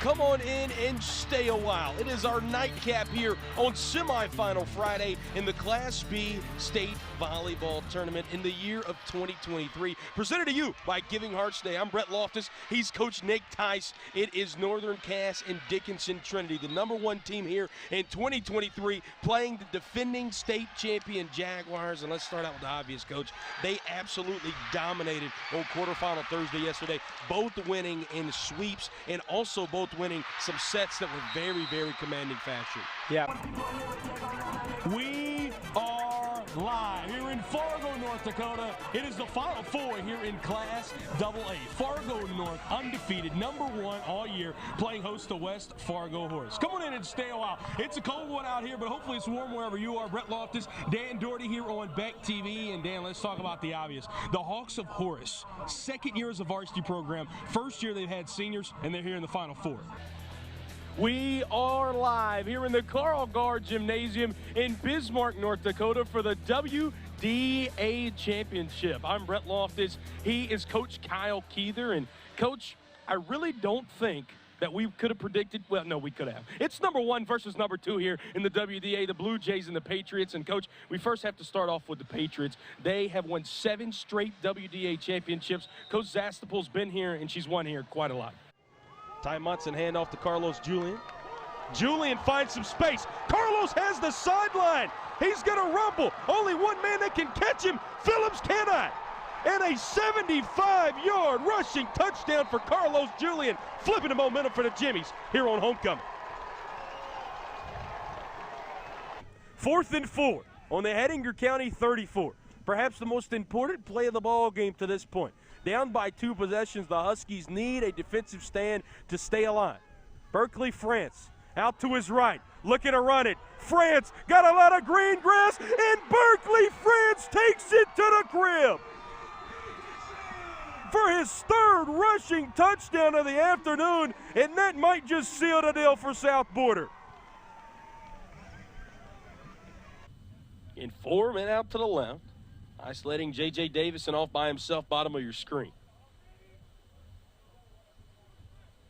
come on in and stay a while. It is our nightcap here on semifinal Friday in the Class B State Volleyball Tournament in the year of 2023. Presented to you by Giving Hearts Day. I'm Brett Loftis. He's Coach Nick Tice. It is Northern Cass and Dickinson Trinity, the #1 team here in 2023, playing the defending state champion Jaguars. And let's start out with the obvious, Coach. They absolutely dominated on quarterfinal Thursday yesterday, both winning in sweeps and also both winning some sets that were very, very commanding fashion. Yeah. We are live here in Fargo, North Dakota. It is the Final Four here in Class AA. Fargo North, undefeated, #1 all year, playing host to West Fargo Horse. Come on in and stay a while. It's a cold one out here, but hopefully it's warm wherever you are. Brett Loftis, Dan Doherty here on Beck TV. And Dan, let's talk about the obvious. The Hawks of Horace, second year as a varsity program. First year they've had seniors, and they're here in the Final Four. We are live here in the Carl Gard Gymnasium in Bismarck, North Dakota for the WDA Championship. I'm Brett Loftis. He is Coach Kyle Keither. And, Coach, I really don't think that we could have predicted, well, no, we could have. It's #1 versus #2 here in the WDA, the Blue Jays and the Patriots. And, Coach, we first have to start off with the Patriots. They have won 7 straight WDA championships. Coach Zastapol's been here, and she's won here quite a lot. Ty Munson hand off to Carlos Julian. Julian finds some space. Carlos has the sideline. He's going to rumble. Only one man that can catch him. Phillips cannot. And a 75-yard rushing touchdown for Carlos Julian, flipping the momentum for the Jimmies here on homecoming. 4th and 4 on the Hettinger County 34. Perhaps the most important play of the ball game to this point. Down by 2 possessions, the Huskies need a defensive stand to stay alive. Berkeley France out to his right, looking to run it. France got a lot of green grass, and Berkeley France takes it to the crib for his 3rd rushing touchdown of the afternoon, and that might just seal the deal for South Border. In 4 men out to the left. Isolating J.J. Davison off by himself, bottom of your screen.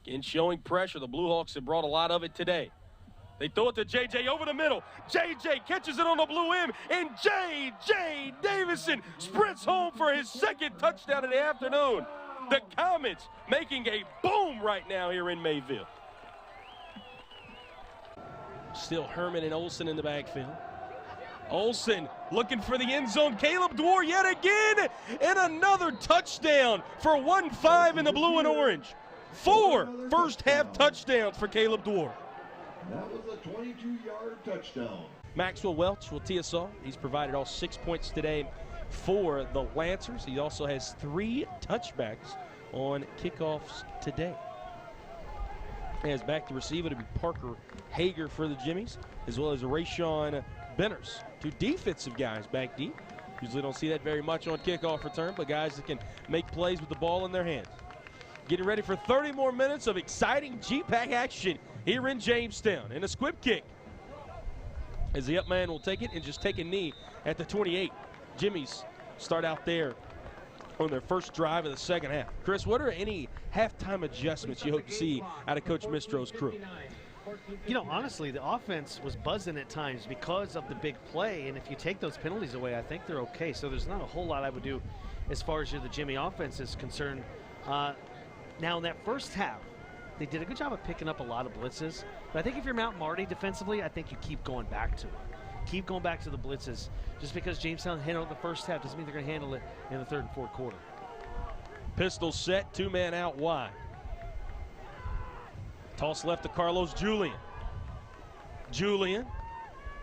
Again, showing pressure. The Blue Hawks have brought a lot of it today. They throw it to J.J. over the middle. J.J. catches it on the blue end, and J.J. Davison sprints home for his 2nd touchdown of the afternoon. The Comets making a boom right now here in Mayville. Still Herman and Olsen in the backfield. Olsen looking for the end zone. Caleb Dwar yet again, and another touchdown for 1-5 in the blue and orange. 4 first-half touchdowns for Caleb Dwar. That was a 22-yard touchdown. Maxwell Welch will tee us off. He's provided all 6 points today for the Lancers. He also has 3 touchbacks on kickoffs today. As back to receive it, it'll be Parker Hager for the Jimmies, as well as Rayshawn Benners. 2 defensive guys back deep. Usually don't see that very much on kickoff return, but guys that can make plays with the ball in their hands. Getting ready for 30 more minutes of exciting G-Pack action here in Jamestown. And a squib kick as the up man will take it and just take a knee at the 28. Jimmies start out there on their first drive of the 2nd half. Chris, what are any halftime adjustments you hope to see out of Coach Mistro's crew? You know, honestly, the offense was buzzing at times because of the big play, and if you take those penalties away, I think they're okay. So there's not a whole lot I would do as far as the Jimmy offense is concerned. Now, in that first half, they did a good job of picking up a lot of blitzes. But I think if you're Mount Marty defensively, I think you keep going back to it. Keep going back to the blitzes. Just because Jamestown handled it the first half doesn't mean they're going to handle it in the 3rd and 4th quarter. Pistol set, 2 man out wide. Toss left to Carlos Julian. Julian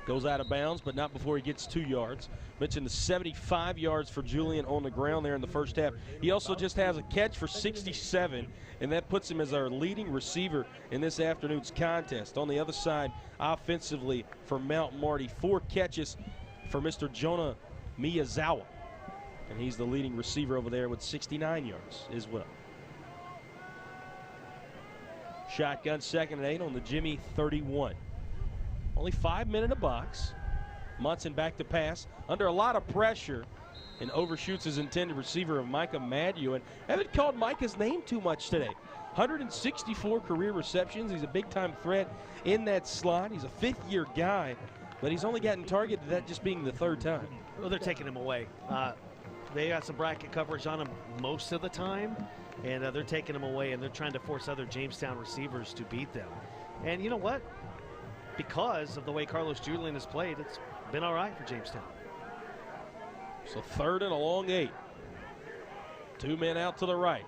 goes out of bounds, but not before he gets 2 yards. Mentioned the 75 yards for Julian on the ground there in the first half. He also just has a catch for 67, and that puts him as our leading receiver in this afternoon's contest. On the other side, offensively for Mount Marty, 4 catches for Mr. Jonah Miyazawa. And he's the leading receiver over there with 69 yards as well. Shotgun 2nd and 8 on the Jimmy 31. Only 5 men in the box. Munson back to pass under a lot of pressure and overshoots his intended receiver of Micah Madu. And haven't called Micah's name too much today. 164 career receptions. He's a big-time threat in that slot. He's a fifth-year guy, but he's only gotten targeted, that just being the third time. Well, they're taking him away. They got some bracket coverage on him most of the time, and they're taking him away, and they're trying to force other Jamestown receivers to beat them. And you know what? Because of the way Carlos Julian has played, it's been all right for Jamestown. So 3rd and a long 8. 2 men out to the right.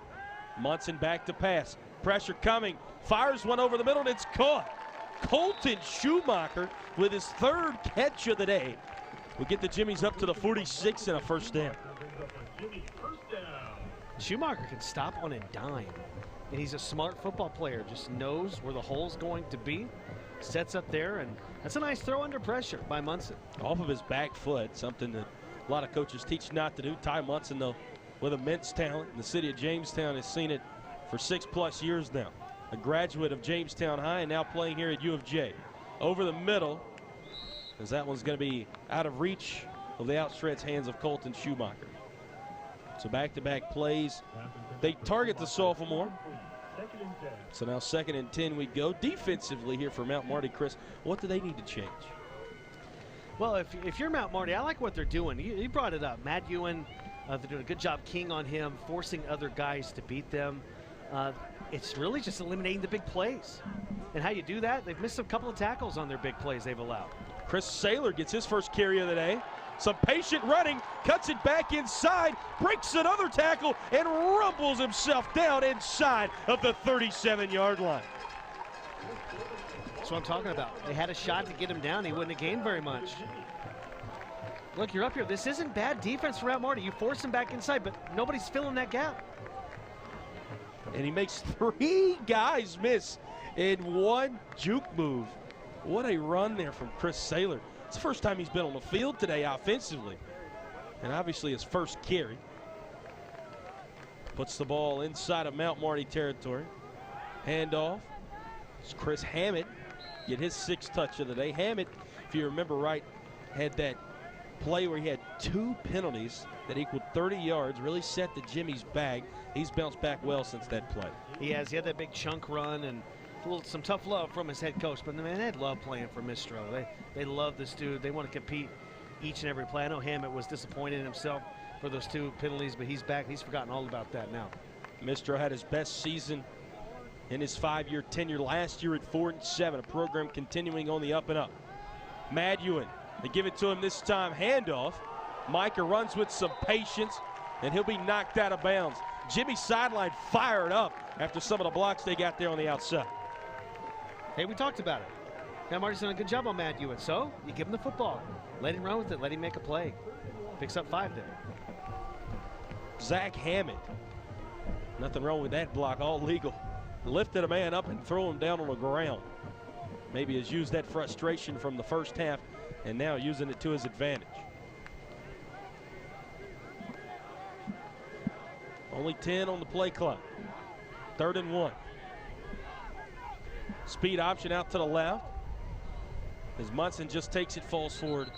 Munson back to pass. Pressure coming. Fires one over the middle, and it's caught. Colton Schumacher with his 3rd catch of the day will get the Jimmies up to the 46 and a first down. Schumacher can stop on a dime, and he's a smart football player. Just knows where the hole's going to be, sets up there, and that's a nice throw under pressure by Munson. Off of his back foot, something that a lot of coaches teach not to do. Ty Munson, though, with immense talent. The city of Jamestown has seen it for 6+ years now. A graduate of Jamestown High and now playing here at U of J. Over the middle, as that one's going to be out of reach of the outstretched hands of Colton Schumacher. So back-to-back plays. They target the sophomore. So now 2nd and 10 we go. Defensively here for Mount Marty, Chris, what do they need to change? Well, if you're Mount Marty, I like what they're doing. You brought it up. Matt Ewan, they're doing a good job keying on him, forcing other guys to beat them. It's really just eliminating the big plays. And how you do that, they've missed a couple of tackles on their big plays they've allowed. Chris Saylor gets his first carry of the day. Some patient running, cuts it back inside, breaks another tackle, and rumbles himself down inside of the 37-yard line. That's what I'm talking about. They had a shot to get him down. He wouldn't have gained very much. Look, you're up here. This isn't bad defense for Mount Marty. You force him back inside, but nobody's filling that gap. And he makes 3 guys miss in one juke move. What a run there from Chris Saylor. It's the first time he's been on the field today offensively. And obviously his first carry. Puts the ball inside of Mount Marty territory. Handoff. It's Chris Hammett. Get his 6th touch of the day. Hammett, if you remember right, had that play where he had 2 penalties that equaled 30 yards, really set the Jimmy's back. He's bounced back well since that play. He has. He had that big chunk run and some tough love from his head coach. But man, they love playing for Mistro. They love this dude. They want to compete each and every play. I know Hammett was disappointed in himself for those 2 penalties, but he's back. He's forgotten all about that now. Mistro had his best season in his 5-year tenure last year at 4-7, a program continuing on the up and up. Maduin, they give it to him this time, handoff. Micah runs with some patience, and he'll be knocked out of bounds. Jimmy's sideline fired up after some of the blocks they got there on the outside. Hey, we talked about it. Mount Marty's done a good job on Matt Ewan. So you give him the football. Let him run with it. Let him make a play. Picks up 5 there. Zach Hammond. Nothing wrong with that block. All legal. Lifted a man up and threw him down on the ground. Maybe has used that frustration from the first half and now using it to his advantage. Only 10 on the play clock. 3rd and 1. Speed option out to the left. As Munson just takes it, falls forward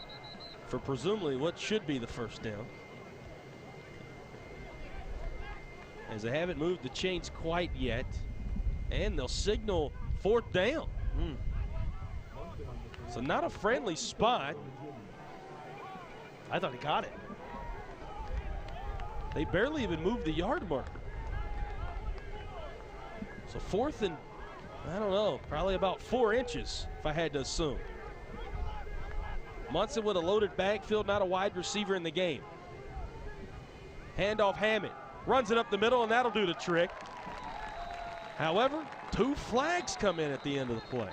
for presumably what should be the first down. As they haven't moved the chains quite yet. And they'll signal 4th down. So not a friendly spot. I thought he got it. They barely even moved the yard marker. So 4th and, I don't know, probably about 4 inches, if I had to assume. Munson with a loaded backfield, not a wide receiver in the game. Handoff Hammett. Runs it up the middle, and that'll do the trick. However, 2 flags come in at the end of the play.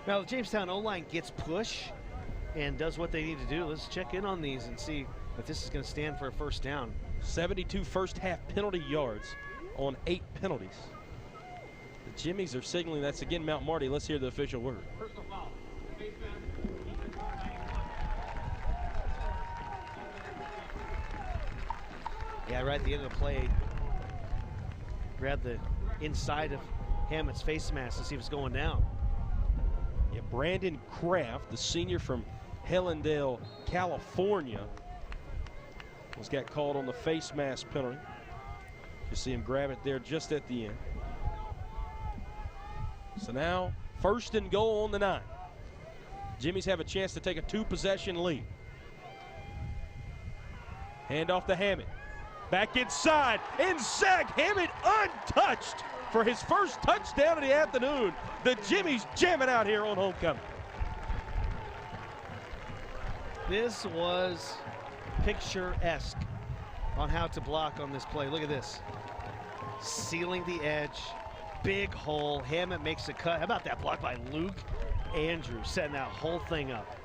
Now, the Jamestown O-line gets push and does what they need to do. Let's check in on these and see if this is going to stand for a first down. 72 first half penalty yards on 8 penalties. The Jimmies are signaling that's again Mount Marty. Let's hear the official word. Yeah, right at the end of the play, grab the inside of Hammett's face mask to see if it's going down. Yeah, Brandon Kraft, the senior from Hellendale, California, was got called on the face mask penalty. You see him grab it there just at the end. So now, 1st and goal on the 9. Jimmy's have a chance to take a 2-possession lead. Hand off to Hammett. Back inside, and Zach Hammett untouched for his first touchdown of the afternoon. The Jimmy's jamming out here on homecoming. This was picturesque on how to block on this play. Look at this. Sealing the edge, big hole. Hammett makes the cut. How about that block by Luke Andrews, setting that whole thing up.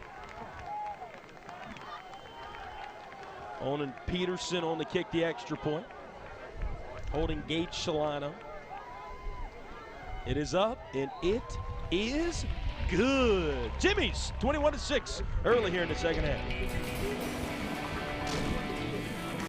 Owen Peterson on the kick, the extra point. Holding Gage Solano. It is up, and it is good. Jimmy's 21-6 early here in the second half.